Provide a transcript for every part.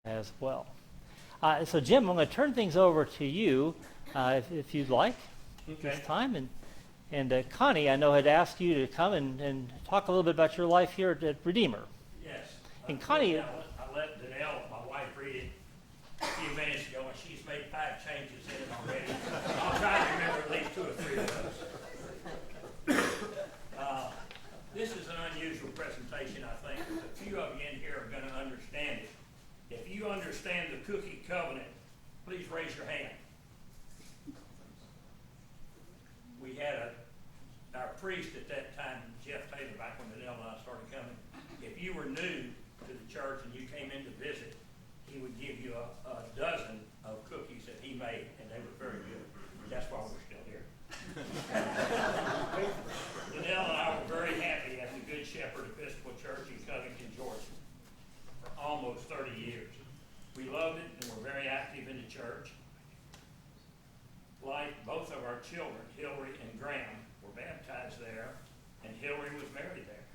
as well. So Jim, I'm going to turn things over to you, if you'd like, this time. And Connie, I know, had asked you to come and talk a little bit about your life here at Redeemer. Yes. And Connie, I let Danelle, my wife, read it a few minutes ago, and she's made 5 changes in it already. I'll try to remember at least 2 or 3 of those. This is an unusual presentation, I think. A few of you in here are going to understand it. If you understand the cookie covenant, please raise your hand. We had our priest at that time, Jeff Taylor, back when Danelle and I started coming. If you were new to the church and you came in to visit, he would give you a dozen of cookies that he made, and they were very good. That's why we're still here. Danelle and I were very happy at the Good Shepherd Episcopal Church in Covington, Georgia, for almost 30 years. We loved it and were very active in the church. Like both of our children, Hillary and Graham, were baptized there, and Hillary was married there.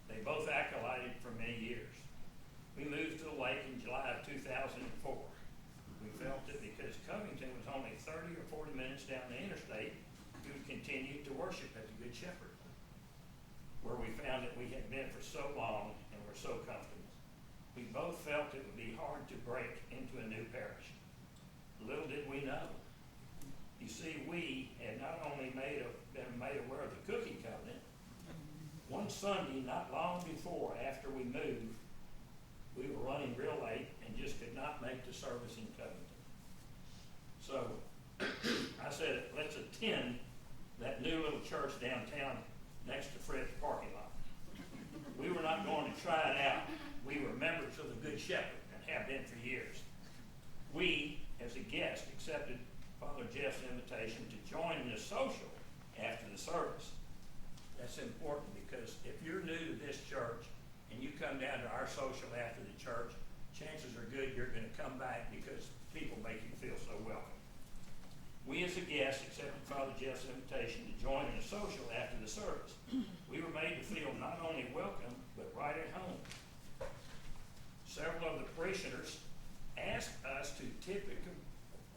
They both acolyted for many years. We moved to the lake in July of 2004. We felt that because Covington was only 30 or 40 minutes down the interstate, we would continue to worship at the Good Shepherd, where we found that we had been for so long and were so comfortable. We both felt it would be hard to break into a new parish. Little did we know. You see, we had not only been made aware of the cookie covenant, one Sunday not long before, after we moved, we were running real late and just could not make the service in Covington. So I said, let's attend that new little church downtown next to Fred's parking lot. We were not going to try it out. We were members of the Good Shepherd and have been for years. We, as a guest, accepted Father Jeff's invitation to join in the social after the service. That's important because if you're new to this church and you come down to our social after the church, chances are good you're going to come back because people make you feel so welcome. We as a guest accepted Father Jeff's invitation to join in a social after the service. We were made to feel not only welcome, but right at home. Several of the parishioners asked us to typical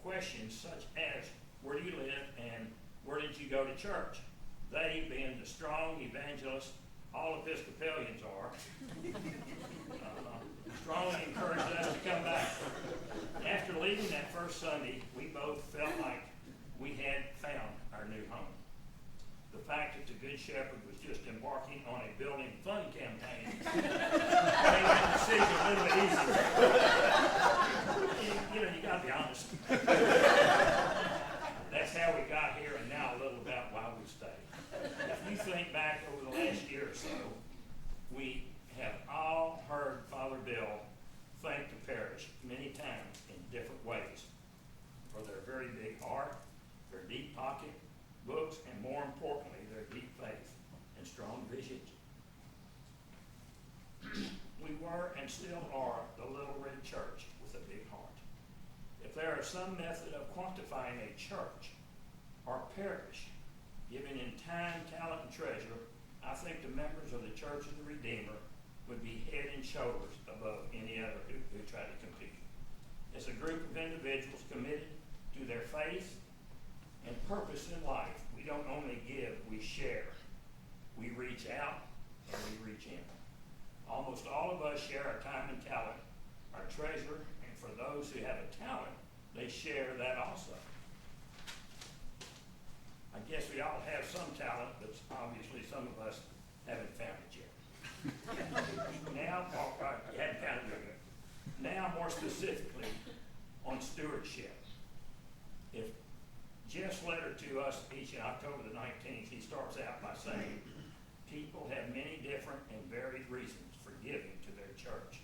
questions such as, where do you live and where did you go to church? They, being the strong evangelists all Episcopalians are, strongly encouraged us to come back. After leaving that first Sunday, we both felt like we had found our new home. The fact that the Good Shepherd was just embarking on a building fund campaign made that decision a little bit easier. You know, you got to be honest. That's how we got here, and now a little about why we stayed. If you think back over the last year or so, we have all heard Father Bill thank the parish many times in different ways for their very big heart, their deep pocket, books, and more importantly, their deep faith and strong vision. We were and still are the little red church with a big heart. If there is some method of quantifying a church or parish, given in time, talent, and treasure, I think the members of the Church of the Redeemer would be head and shoulders above any other who try to compete. As a group of individuals committed to their faith and purpose in life, we don't only give, we share. We reach out and we reach in. Almost all of us share our time and talent, our treasure, and for those who have a talent, they share that also. I guess we all have some talent, but obviously some of us haven't found it yet. Now, you hadn't found it yet. Now, more specifically, on stewardship. If Jeff's letter to us each in October the 19th, he starts out by saying, people have many different and varied reasons for giving to their church.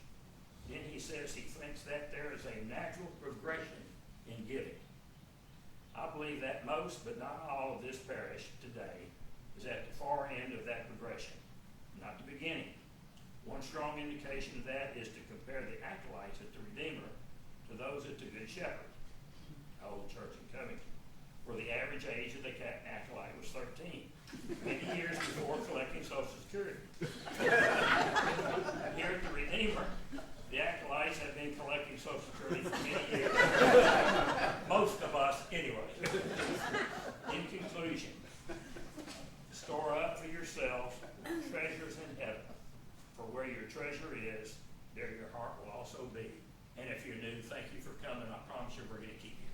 Then he says he thinks that there is a natural progression in giving. I believe that most, but not all, of this parish today is at the far end of that progression, not the beginning. One strong indication of that is to compare the acolytes at the Redeemer to those at the Good Shepherd, old church in Covington, where the average age of the acolyte was 13, many years before collecting Social Security. Here at the Redeemer, the acolytes have been collecting Social security for many years. Most of us, anyway. In conclusion, store up for yourselves treasures in heaven, for where your treasure is, there your heart will also be. And if you're new, thank you for coming. I promise you we're going to keep you.